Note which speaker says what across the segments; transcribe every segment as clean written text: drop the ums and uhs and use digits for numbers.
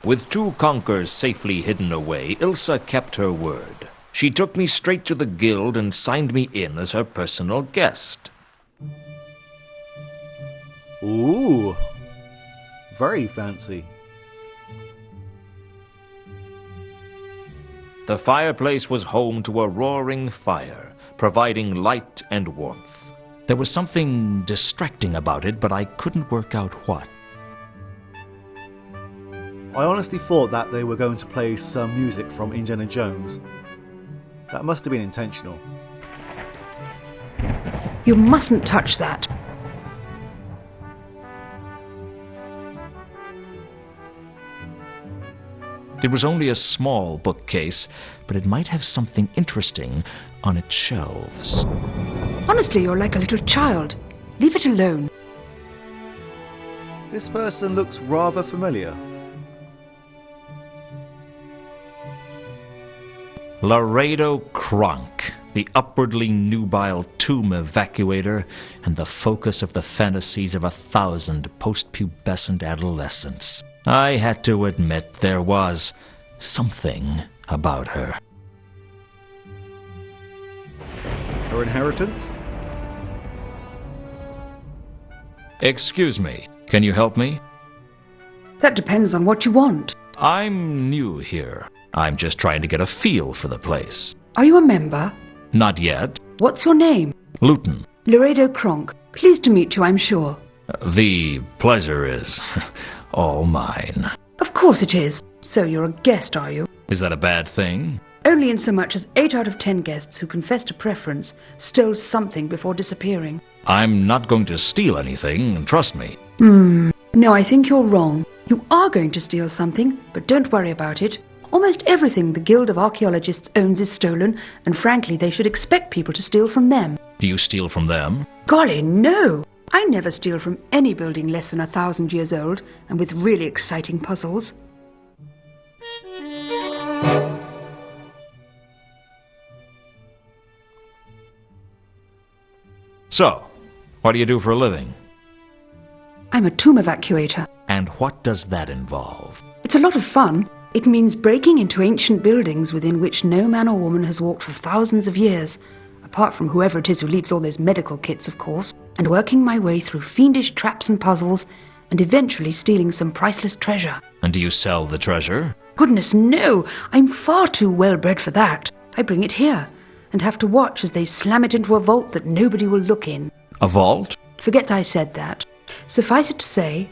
Speaker 1: With two conquers safely hidden away, Ilsa kept her word. She took me straight to the guild and signed me in as her personal guest.
Speaker 2: Ooh, very fancy.
Speaker 1: The fireplace was home to a roaring fire, providing light and warmth. There was something distracting about it, but I couldn't work out what.
Speaker 2: I honestly thought that they were going to play some music from Indiana Jones. That must have been intentional.
Speaker 3: You mustn't touch that.
Speaker 1: It was only a small bookcase, but it might have something interesting on its shelves.
Speaker 3: Honestly, you're like a little child. Leave it alone.
Speaker 2: This person looks rather familiar.
Speaker 1: Laredo Kronk, the upwardly nubile tomb evacuator and the focus of the fantasies of 1,000 post-pubescent adolescents. I had to admit there was something about her.
Speaker 2: Her inheritance?
Speaker 1: Excuse me, can you help me?
Speaker 3: That depends on what you want.
Speaker 1: I'm new here. I'm just trying to get a feel for the place.
Speaker 3: Are you a member?
Speaker 1: Not yet.
Speaker 3: What's your name?
Speaker 1: Luton.
Speaker 3: Laredo Kronk. Pleased to meet you, I'm sure.
Speaker 1: The pleasure is all mine.
Speaker 3: Of course it is. So you're a guest, are you?
Speaker 1: Is that a bad thing?
Speaker 3: Only in so much as 8 out of 10 guests who confessed a preference stole something before disappearing.
Speaker 1: I'm not going to steal anything, trust me.
Speaker 3: No, I think you're wrong. You are going to steal something, but don't worry about it. Almost everything the Guild of Archaeologists owns is stolen, and frankly, they should expect people to steal from them.
Speaker 1: Do you steal from them?
Speaker 3: Golly, no! I never steal from any building less than 1,000 years old, and with really exciting puzzles.
Speaker 1: So, what do you do for a living?
Speaker 3: I'm a tomb evacuator.
Speaker 1: And what does that involve?
Speaker 3: It's a lot of fun. It means breaking into ancient buildings within which no man or woman has walked for thousands of years, apart from whoever it is who leaves all those medical kits, of course, and working my way through fiendish traps and puzzles, and eventually stealing some priceless treasure.
Speaker 1: And do you sell the treasure?
Speaker 3: Goodness, no! I'm far too well-bred for that. I bring it here, and have to watch as they slam it into a vault that nobody will look in.
Speaker 1: A vault?
Speaker 3: Forget I said that. Suffice it to say,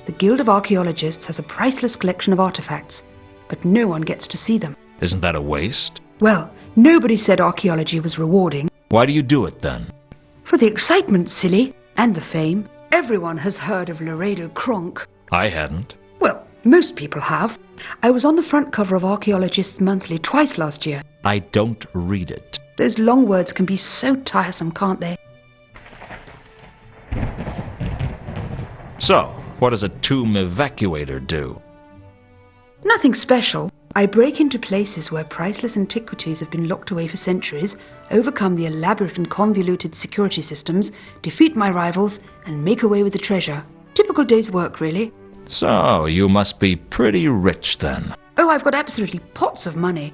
Speaker 3: the Guild of Archaeologists has a priceless collection of artifacts, but no one gets to see them.
Speaker 1: Isn't that a waste?
Speaker 3: Well, nobody said archaeology was rewarding.
Speaker 1: Why do you do it then?
Speaker 3: For the excitement, silly, and the fame. Everyone has heard of Laredo Kronk.
Speaker 1: I hadn't.
Speaker 3: Well, most people have. I was on the front cover of Archaeologists Monthly twice last year.
Speaker 1: I don't read it.
Speaker 3: Those long words can be so tiresome, can't they?
Speaker 1: So, what does a tomb evacuator do?
Speaker 3: Nothing special. I break into places where priceless antiquities have been locked away for centuries, overcome the elaborate and convoluted security systems, defeat my rivals, and make away with the treasure. Typical day's work, really.
Speaker 1: So, you must be pretty rich then.
Speaker 3: Oh, I've got absolutely pots of money.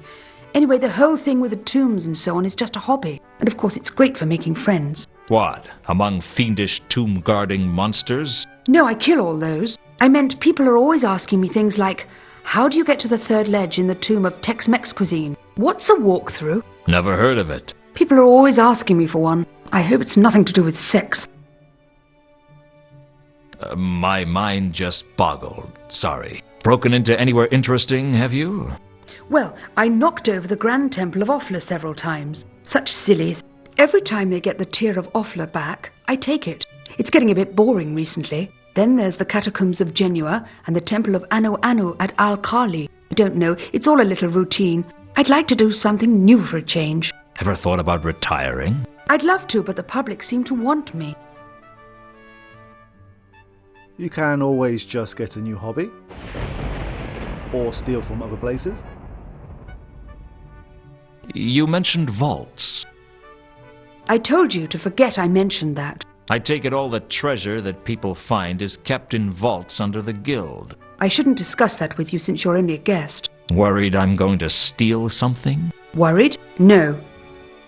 Speaker 3: Anyway, the whole thing with the tombs and so on is just a hobby. And of course, it's great for making friends.
Speaker 1: What? Among fiendish tomb-guarding monsters?
Speaker 3: No, I kill all those. I meant people are always asking me things like, how do you get to the third ledge in the tomb of Tex-Mex cuisine? What's a walkthrough?
Speaker 1: Never heard of it.
Speaker 3: People are always asking me for one. I hope it's nothing to do with sex.
Speaker 1: My mind just boggled. Sorry. Broken into anywhere interesting, have you?
Speaker 3: Well, I knocked over the Grand Temple of Ofla several times. Such sillies. Every time they get the Tear of Ofla back, I take it. It's getting a bit boring recently. Then there's the Catacombs of Genua and the Temple of Anu Anu at Al-Khali. I don't know, it's all a little routine. I'd like to do something new for a change.
Speaker 1: Ever thought about retiring?
Speaker 3: I'd love to, but the public seem to want me.
Speaker 2: You can always just get a new hobby. Or steal from other places.
Speaker 1: You mentioned vaults.
Speaker 3: I told you to forget I mentioned that.
Speaker 1: I take it all the treasure that people find is kept in vaults under the guild.
Speaker 3: I shouldn't discuss that with you since you're only a guest.
Speaker 1: Worried I'm going to steal something?
Speaker 3: Worried? No.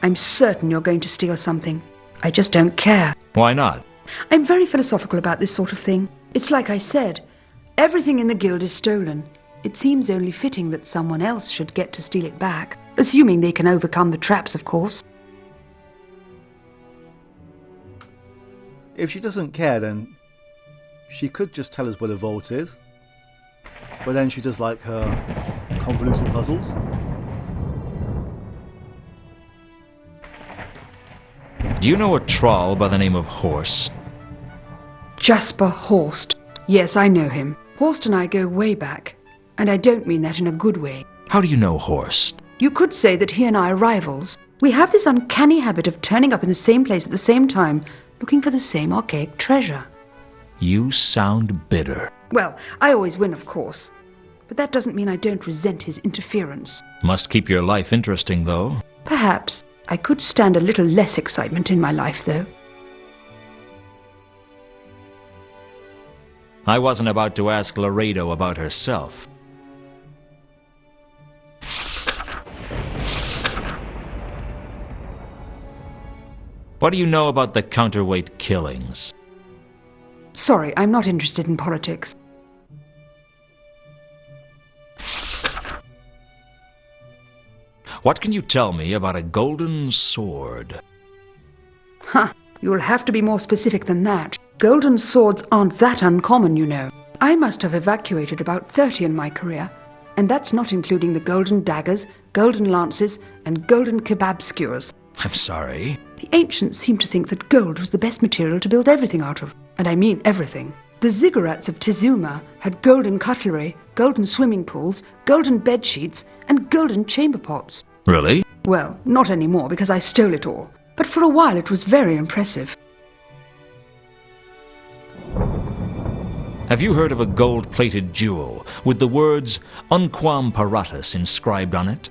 Speaker 3: I'm certain you're going to steal something. I just don't care.
Speaker 1: Why not?
Speaker 3: I'm very philosophical about this sort of thing. It's like I said, everything in the guild is stolen. It seems only fitting that someone else should get to steal it back, assuming they can overcome the traps, of course.
Speaker 2: If she doesn't care, then she could just tell us where the vault is. But then she does like her convoluted puzzles.
Speaker 1: Do you know a troll by the name of Horst?
Speaker 3: Jasper Horst. Yes, I know him. Horst and I go way back. And I don't mean that in a good way.
Speaker 1: How do you know Horst?
Speaker 3: You could say that he and I are rivals. We have this uncanny habit of turning up in the same place at the same time, looking for the same archaic treasure.
Speaker 1: You sound bitter.
Speaker 3: Well, I always win, of course. But that doesn't mean I don't resent his interference.
Speaker 1: Must keep your life interesting, though.
Speaker 3: Perhaps. I could stand a little less excitement in my life, though.
Speaker 1: I wasn't about to ask Laredo about herself. What do you know about the counterweight killings?
Speaker 3: Sorry, I'm not interested in politics.
Speaker 1: What can you tell me about a golden sword?
Speaker 3: Ha! You'll have to be more specific than that. Golden swords aren't that uncommon, you know. I must have evacuated about 30 in my career, and that's not including the golden daggers, golden lances, and golden kebab skewers.
Speaker 1: I'm sorry.
Speaker 3: The ancients seemed to think that gold was the best material to build everything out of, and I mean everything. The ziggurats of Tizuma had golden cutlery, golden swimming pools, golden bed sheets, and golden chamber pots.
Speaker 1: Really?
Speaker 3: Well, not anymore because I stole it all, but for a while it was very impressive.
Speaker 1: Have you heard of a gold-plated jewel with the words Unquam Paratus inscribed on it?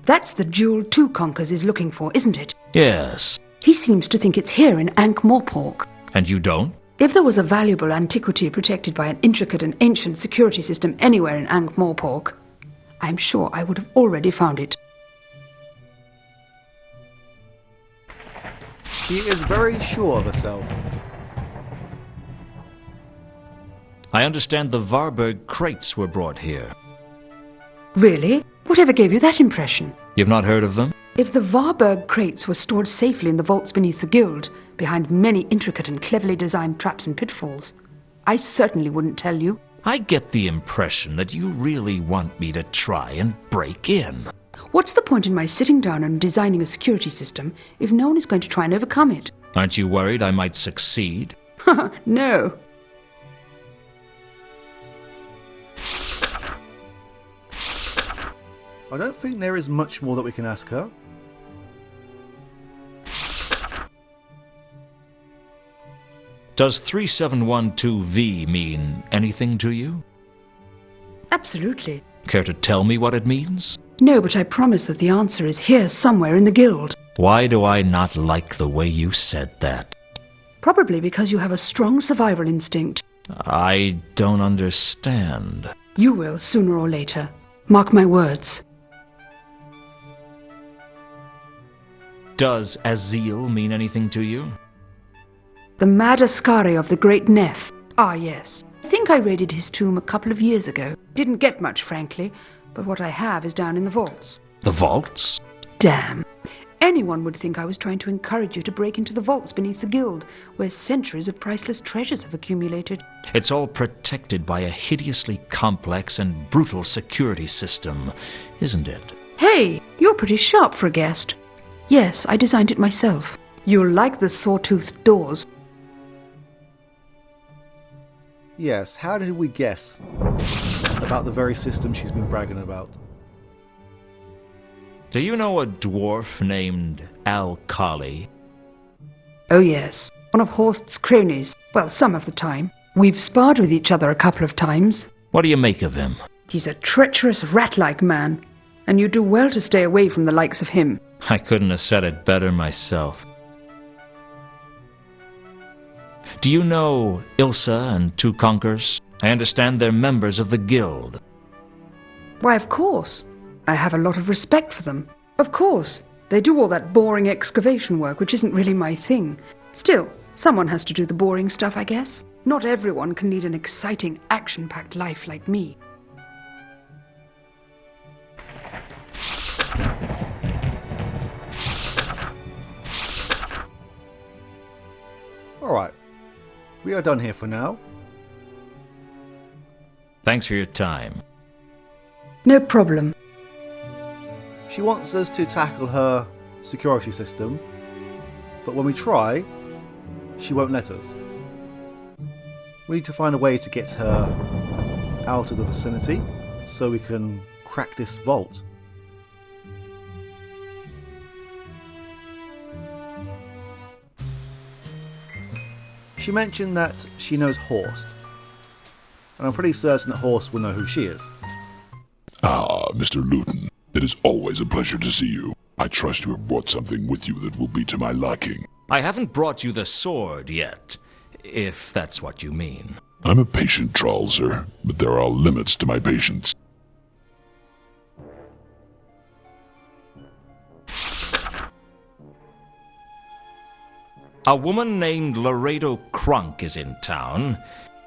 Speaker 3: That's the jewel Two Conkers is looking for, isn't it?
Speaker 1: Yes.
Speaker 3: He seems to think it's here in Ankh-Morpork.
Speaker 1: And you don't?
Speaker 3: If there was a valuable antiquity protected by an intricate and ancient security system anywhere in Ankh-Morpork, I'm sure I would have already found it.
Speaker 2: She is very sure of herself.
Speaker 1: I understand the Varberg crates were brought here.
Speaker 3: Really? Whatever gave you that impression?
Speaker 1: You've not heard of them?
Speaker 3: If the Varberg crates were stored safely in the vaults beneath the guild, behind many intricate and cleverly designed traps and pitfalls, I certainly wouldn't tell you.
Speaker 1: I get the impression that you really want me to try and break in.
Speaker 3: What's the point in my sitting down and designing a security system if no one is going to try and overcome it?
Speaker 1: Aren't you worried I might succeed?
Speaker 3: No.
Speaker 2: I don't think there is much more that we can ask her.
Speaker 1: Does 3712V mean anything to you?
Speaker 3: Absolutely.
Speaker 1: Care to tell me what it means?
Speaker 3: No, but I promise that the answer is here somewhere in the guild.
Speaker 1: Why do I not like the way you said that?
Speaker 3: Probably because you have a strong survival instinct.
Speaker 1: I don't understand.
Speaker 3: You will, sooner or later. Mark my words.
Speaker 1: Does Azil mean anything to you?
Speaker 3: The mad Ascari of the Great Neph. Ah, yes. I think I raided his tomb a couple of years ago. Didn't get much, frankly, but what I have is down in the vaults.
Speaker 1: The vaults?
Speaker 3: Damn. Anyone would think I was trying to encourage you to break into the vaults beneath the guild, where centuries of priceless treasures have accumulated.
Speaker 1: It's all protected by a hideously complex and brutal security system, isn't it?
Speaker 3: Hey, you're pretty sharp for a guest. Yes, I designed it myself. You'll like the sawtoothed doors.
Speaker 2: Yes, how did we guess about the very system she's been bragging about?
Speaker 1: Do you know a dwarf named Al-Kali?
Speaker 3: Oh yes, one of Horst's cronies. Well, some of the time. We've sparred with each other a couple of times.
Speaker 1: What do you make of him?
Speaker 3: He's a treacherous rat-like man, and you do well to stay away from the likes of him.
Speaker 1: I couldn't have said it better myself. Do you know Ilsa and Two Conkers? I understand they're members of the guild.
Speaker 3: Why, of course. I have a lot of respect for them. Of course. They do all that boring excavation work, which isn't really my thing. Still, someone has to do the boring stuff, I guess. Not everyone can lead an exciting, action-packed life like me.
Speaker 2: Alright, we are done here for now.
Speaker 1: Thanks for your time.
Speaker 3: No problem.
Speaker 2: She wants us to tackle her security system, but when we try, she won't let us. We need to find a way to get her out of the vicinity so we can crack this vault. She mentioned that she knows Horst, and I'm pretty certain that Horst will know who she is.
Speaker 4: Ah, Mr. Luton, it is always a pleasure to see you. I trust you have brought something with you that will be to my liking.
Speaker 1: I haven't brought you the sword yet, if that's what you mean.
Speaker 4: I'm a patient troll, sir, but there are limits to my patience.
Speaker 1: A woman named Laredo Crunk is in town.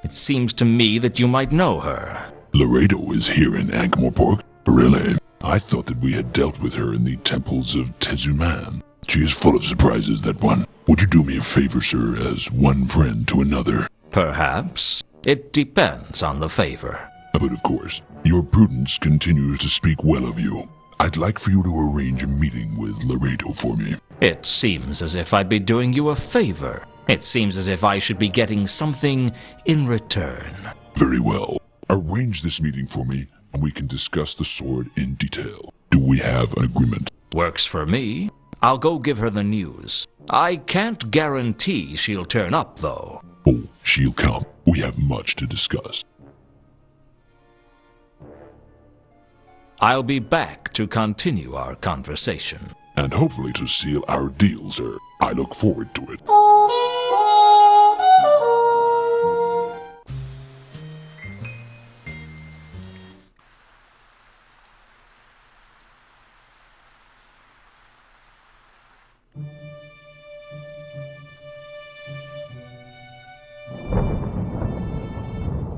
Speaker 1: It seems to me that you might know her.
Speaker 4: Laredo is here in Ankh-Morpork? Really? I thought that we had dealt with her in the temples of Tezuman. She is full of surprises, that one. Would you do me a favor, sir, as one friend to another?
Speaker 1: Perhaps. It depends on the favor.
Speaker 4: But of course, your prudence continues to speak well of you. I'd like for you to arrange a meeting with Laredo for me.
Speaker 1: It seems as if I'd be doing you a favor. It seems as if I should be getting something in return.
Speaker 4: Very well. Arrange this meeting for me, and we can discuss the sword in detail. Do we have an agreement?
Speaker 1: Works for me. I'll go give her the news. I can't guarantee she'll turn up, though.
Speaker 4: Oh, she'll come. We have much to discuss.
Speaker 1: I'll be back to continue our conversation.
Speaker 4: And hopefully to seal our deal, sir. I look forward to it.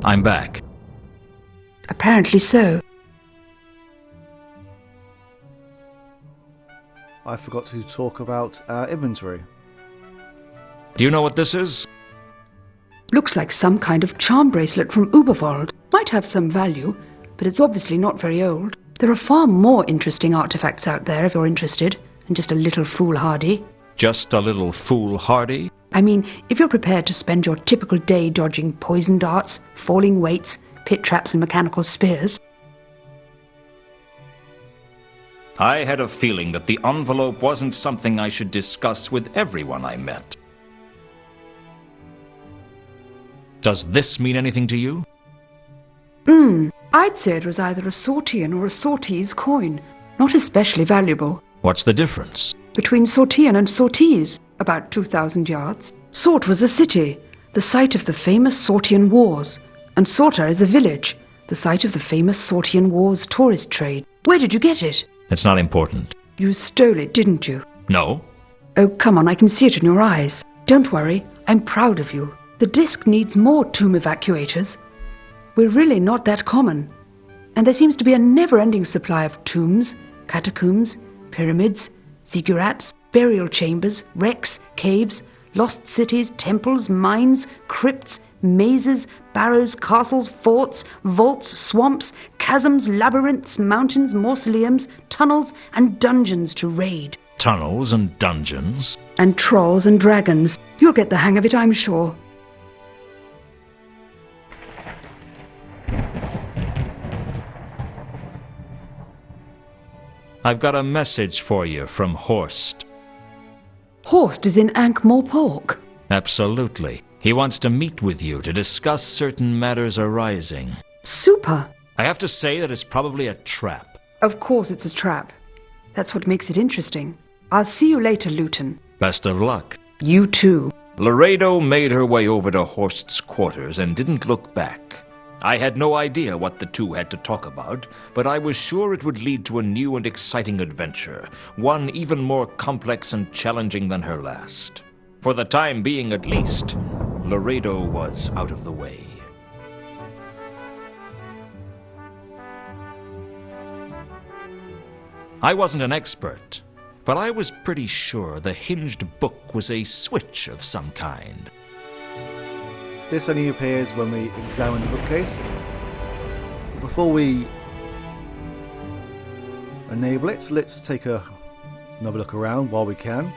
Speaker 1: I'm back.
Speaker 3: Apparently so.
Speaker 2: I forgot to talk about our inventory.
Speaker 1: Do you know what this is?
Speaker 3: Looks like some kind of charm bracelet from Uberwald. Might have some value, but it's obviously not very old. There are far more interesting artifacts out there if you're interested, and just a little foolhardy.
Speaker 1: Just a little foolhardy?
Speaker 3: I mean, if you're prepared to spend your typical day dodging poison darts, falling weights, pit traps and mechanical spears.
Speaker 1: I had a feeling that the envelope wasn't something I should discuss with everyone I met. Does this mean anything to you?
Speaker 3: I'd say it was either a Sortian or a Sortese coin. Not especially valuable.
Speaker 1: What's the difference?
Speaker 3: Between Sortian and Sortese, about 2,000 yards. Sort was a city, the site of the famous Sortian Wars, and Sorta is a village, the site of the famous Sortian Wars tourist trade. Where did you get it?
Speaker 1: It's not important.
Speaker 3: You stole it, didn't you?
Speaker 1: No?
Speaker 3: Oh, come on, I can see it in your eyes. Don't worry, I'm proud of you. The disc needs more tomb evacuators. We're really not that common. And there seems to be a never-ending supply of tombs, catacombs, pyramids, ziggurats, burial chambers, wrecks, caves, lost cities, temples, mines, crypts, mazes, barrows, castles, forts, vaults, swamps, chasms, labyrinths, mountains, mausoleums, tunnels, and dungeons to raid.
Speaker 1: Tunnels and dungeons?
Speaker 3: And trolls and dragons. You'll get the hang of it, I'm sure.
Speaker 1: I've got a message for you from Horst.
Speaker 3: Horst is in Ankh-Morpork.
Speaker 1: Absolutely. He wants to meet with you to discuss certain matters arising.
Speaker 3: Super.
Speaker 1: I have to say that it's probably a trap.
Speaker 3: Of course it's a trap. That's what makes it interesting. I'll see you later, Luton.
Speaker 1: Best of luck.
Speaker 3: You too.
Speaker 1: Laredo made her way over to Horst's quarters and didn't look back. I had no idea what the two had to talk about, but I was sure it would lead to a new and exciting adventure, one even more complex and challenging than her last. For the time being at least, Laredo was out of the way. I wasn't an expert, but I was pretty sure the hinged book was a switch of some kind.
Speaker 2: This only appears when we examine the bookcase. But before we enable it, let's take another look around while we can.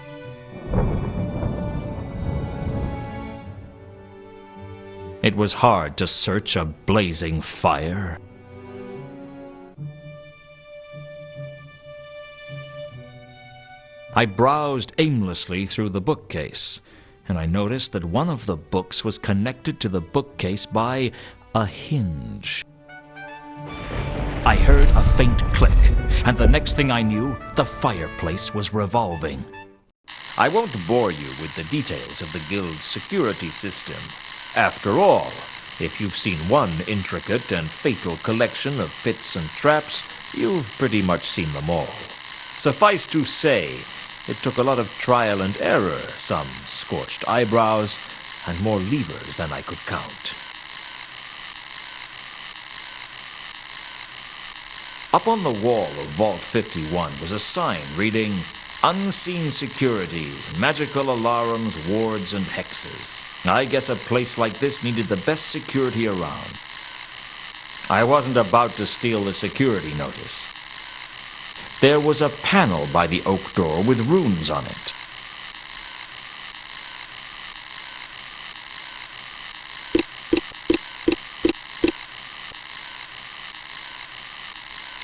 Speaker 1: It was hard to search a blazing fire. I browsed aimlessly through the bookcase, and I noticed that one of the books was connected to the bookcase by a hinge. I heard a faint click, and the next thing I knew, the fireplace was revolving. I won't bore you with the details of the guild's security system. After all, if you've seen one intricate and fatal collection of pits and traps, you've pretty much seen them all. Suffice to say, it took a lot of trial and error, some scorched eyebrows, and more levers than I could count. Up on the wall of Vault 51 was a sign reading, "Unseen securities, magical alarms, wards, and hexes." I guess a place like this needed the best security around. I wasn't about to steal the security notice. There was a panel by the oak door with runes on it.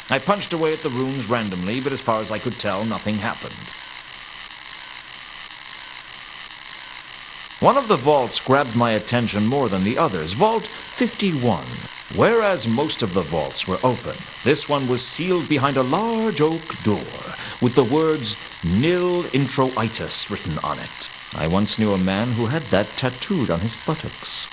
Speaker 1: I punched away at the runes randomly, but as far as I could tell, nothing happened. One of the vaults grabbed my attention more than the others, Vault 51. Whereas most of the vaults were open, this one was sealed behind a large oak door with the words "Nil Introitus" written on it. I once knew a man who had that tattooed on his buttocks.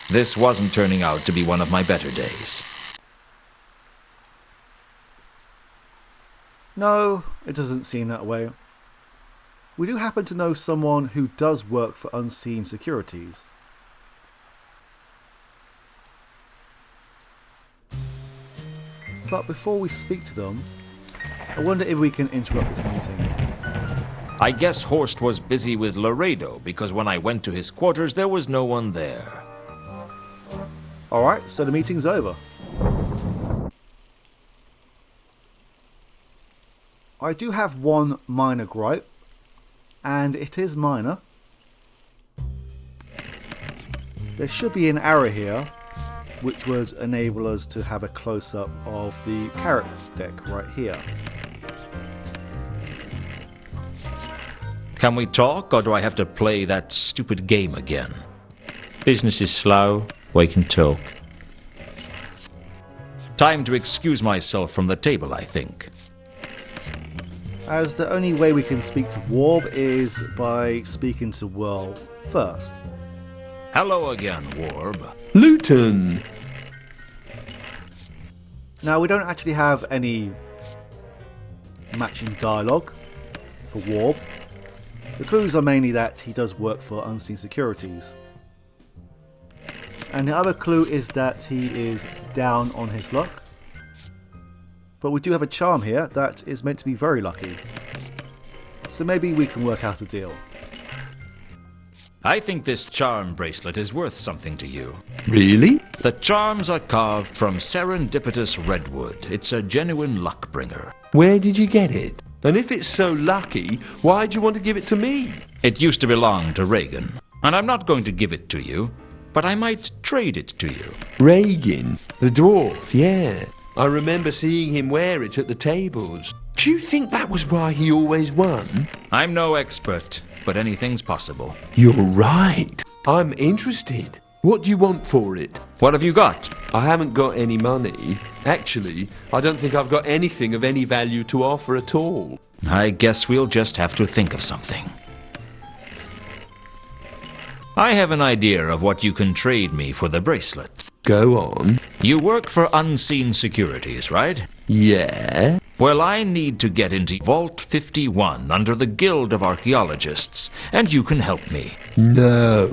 Speaker 1: This wasn't turning out to be one of my better days.
Speaker 2: No, it doesn't seem that way. We do happen to know someone who does work for Unseen Securities. But before we speak to them, I wonder if we can interrupt this meeting.
Speaker 1: I guess Horst was busy with Laredo, because when I went to his quarters, there was no one there.
Speaker 2: Alright, so the meeting's over. I do have one minor gripe, and it is minor. There should be an arrow here, which would enable us to have a close-up of the character deck right here.
Speaker 1: Can we talk, or do I have to play that stupid game again? Business is slow, we can talk. Time to excuse myself from the table, I think.
Speaker 2: As the only way we can speak to Warb is by speaking to Whirl first.
Speaker 1: Hello again, Warb.
Speaker 5: Luton!
Speaker 2: Now, we don't actually have any matching dialogue for Warb. The clues are mainly that he does work for Unseen Securities. And the other clue is that he is down on his luck. But we do have a charm here that is meant to be very lucky. So maybe we can work out a deal.
Speaker 1: I think this charm bracelet is worth something to you.
Speaker 5: Really?
Speaker 1: The charms are carved from serendipitous redwood. It's a genuine luck bringer.
Speaker 5: Where did you get it? And if it's so lucky, why do you want to give it to me?
Speaker 1: It used to belong to Reagan, and I'm not going to give it to you, but I might trade it to you.
Speaker 5: Reagan, the dwarf, yeah. I remember seeing him wear it at the tables. Do you think that was why he always won?
Speaker 1: I'm no expert, but anything's possible.
Speaker 5: You're right. I'm interested. What do you want for it?
Speaker 1: What have you got?
Speaker 5: I haven't got any money. Actually, I don't think I've got anything of any value to offer at all.
Speaker 1: I guess we'll just have to think of something. I have an idea of what you can trade me for the bracelet.
Speaker 5: Go on.
Speaker 1: You work for Unseen Securities, right?
Speaker 5: Yeah?
Speaker 1: Well, I need to get into Vault 51 under the Guild of Archaeologists, and you can help me.
Speaker 5: No.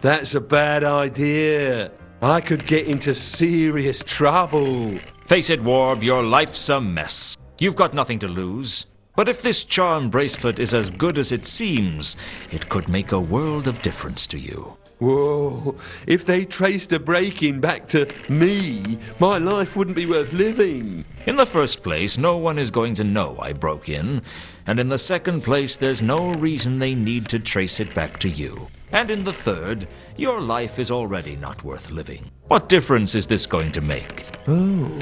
Speaker 5: That's a bad idea. I could get into serious trouble.
Speaker 1: Face it, Warb, your life's a mess. You've got nothing to lose. But if this charm bracelet is as good as it seems, it could make a world of difference to you.
Speaker 5: Whoa, if they traced a break-in back to me, my life wouldn't be worth living.
Speaker 1: In the first place, no one is going to know I broke in. And in the second place, there's no reason they need to trace it back to you. And in the third, your life is already not worth living. What difference is this going to make?
Speaker 5: Oh,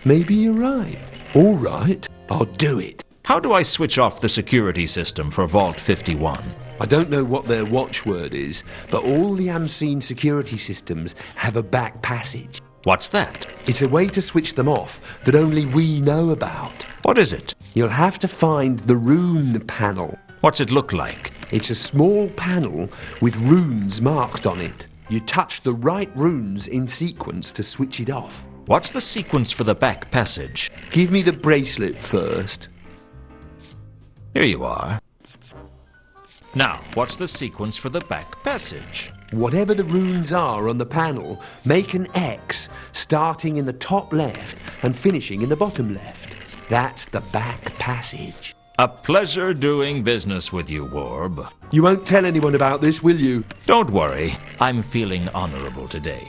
Speaker 5: maybe you're right. All right, I'll do it.
Speaker 1: How do I switch off the security system for Vault 51?
Speaker 5: I don't know what their watchword is, but all the unseen security systems have a back passage.
Speaker 1: What's that?
Speaker 5: It's a way to switch them off that only we know about.
Speaker 1: What is it?
Speaker 5: You'll have to find the rune panel.
Speaker 1: What's it look like?
Speaker 5: It's a small panel with runes marked on it. You touch the right runes in sequence to switch it off.
Speaker 1: What's the sequence for the back passage?
Speaker 5: Give me the bracelet first.
Speaker 1: Here you are. Now, what's the sequence for the back passage?
Speaker 5: Whatever the runes are on the panel, make an X, starting in the top left and finishing in the bottom left. That's the back passage.
Speaker 1: A pleasure doing business with you, Warb.
Speaker 5: You won't tell anyone about this, will you?
Speaker 1: Don't worry, I'm feeling honorable today.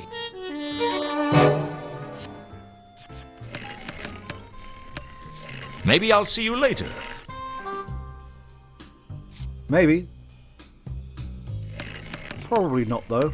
Speaker 1: Maybe I'll see you later.
Speaker 2: Maybe. Probably not, though.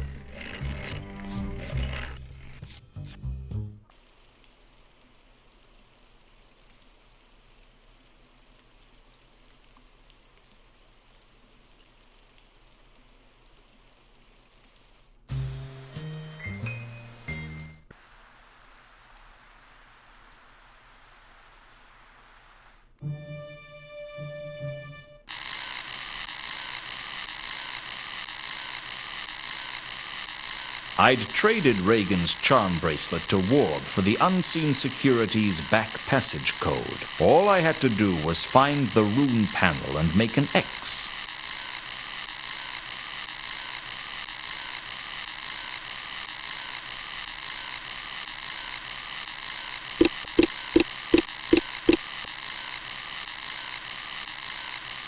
Speaker 1: I'd traded Reagan's charm bracelet to Warb for the Unseen Security's back passage code. All I had to do was find the rune panel and make an X.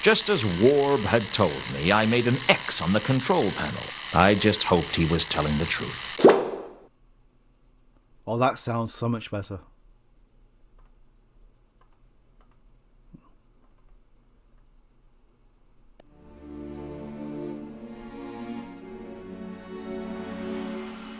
Speaker 1: Just as Warb had told me, I made an X on the control panel. I just hoped he was telling the truth.
Speaker 2: Oh, that sounds so much better.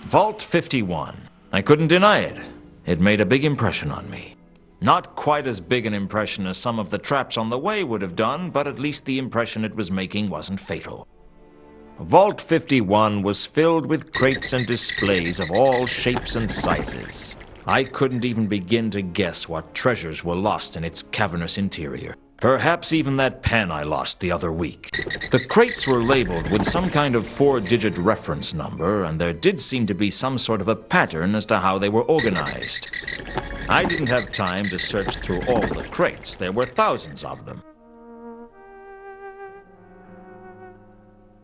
Speaker 1: Vault 51. I couldn't deny it. It made a big impression on me. Not quite as big an impression as some of the traps on the way would have done, but at least the impression it was making wasn't fatal. Vault 51 was filled with crates and displays of all shapes and sizes. I couldn't even begin to guess what treasures were lost in its cavernous interior. Perhaps even that pen I lost the other week. The crates were labeled with some kind of 4-digit reference number, and there did seem to be some sort of a pattern as to how they were organized. I didn't have time to search through all the crates. There were thousands of them.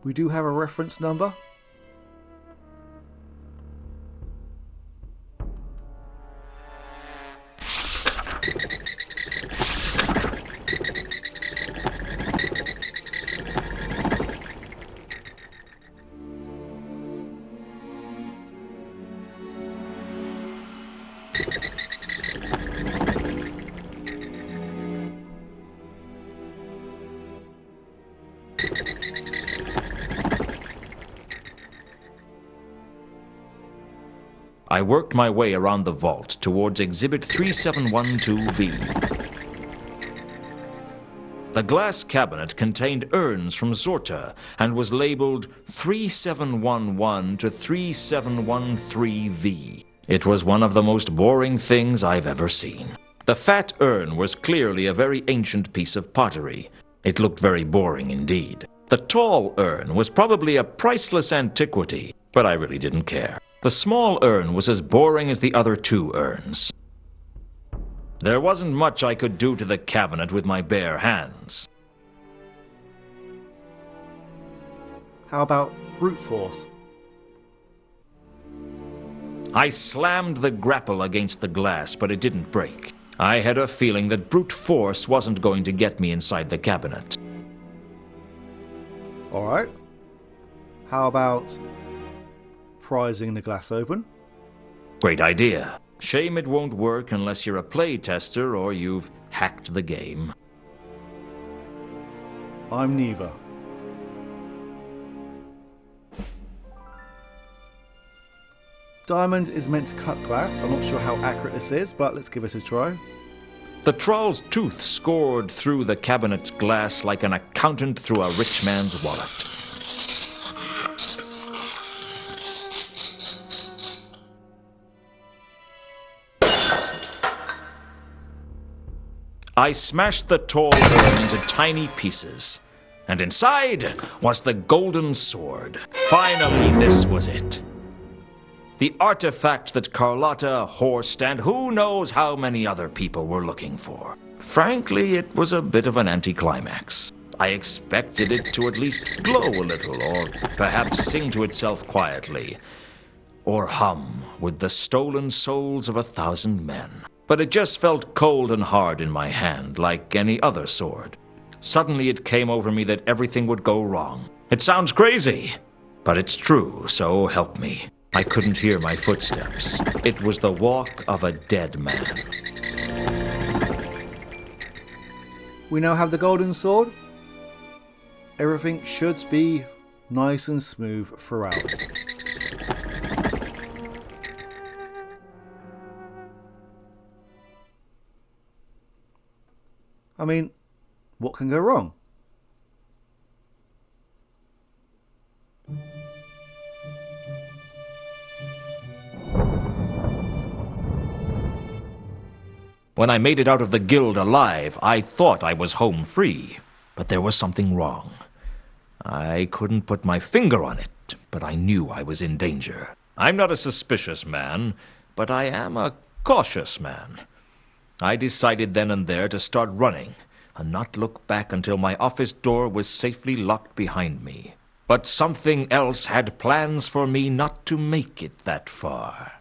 Speaker 2: We do have a reference number.
Speaker 1: I worked my way around the vault towards Exhibit 3712V. The glass cabinet contained urns from Zorta and was labeled 3711 to 3713V. It was one of the most boring things I've ever seen. The fat urn was clearly a very ancient piece of pottery. It looked very boring indeed. The tall urn was probably a priceless antiquity, but I really didn't care. The small urn was as boring as the other two urns. There wasn't much I could do to the cabinet with my bare hands.
Speaker 2: How about brute force?
Speaker 1: I slammed the grapple against the glass, but it didn't break. I had a feeling that brute force wasn't going to get me inside the cabinet.
Speaker 2: Alright. How about prizing the glass open?
Speaker 1: Great idea. Shame it won't work unless you're a play tester or you've hacked the game.
Speaker 2: I'm neither. Diamond is meant to cut glass. I'm not sure how accurate this is, but let's give it a try.
Speaker 1: The troll's tooth scored through the cabinet's glass like an accountant through a rich man's wallet. I smashed the tall urn into tiny pieces, and inside was the golden sword. Finally, this was it. The artifact that Carlotta, Horst, and who knows how many other people were looking for. Frankly, it was a bit of an anticlimax. I expected it to at least glow a little, or perhaps sing to itself quietly, or hum with the stolen souls of 1,000 men. But it just felt cold and hard in my hand, like any other sword. Suddenly it came over me that everything would go wrong. It sounds crazy, but it's true, so help me. I couldn't hear my footsteps. It was the walk of a dead man.
Speaker 2: We now have the golden sword. Everything should be nice and smooth throughout. I mean, what can go wrong?
Speaker 1: When I made it out of the guild alive, I thought I was home free. But there was something wrong. I couldn't put my finger on it, but I knew I was in danger. I'm not a suspicious man, but I am a cautious man. I decided then and there to start running, and not look back until my office door was safely locked behind me. But something else had plans for me not to make it that far.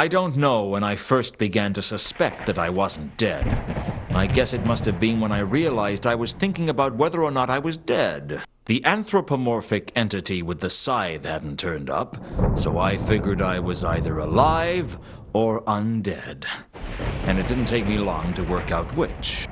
Speaker 1: I don't know when I first began to suspect that I wasn't dead. I guess it must have been when I realized I was thinking about whether or not I was dead. The anthropomorphic entity with the scythe hadn't turned up, so I figured I was either alive or undead. And it didn't take me long to work out which.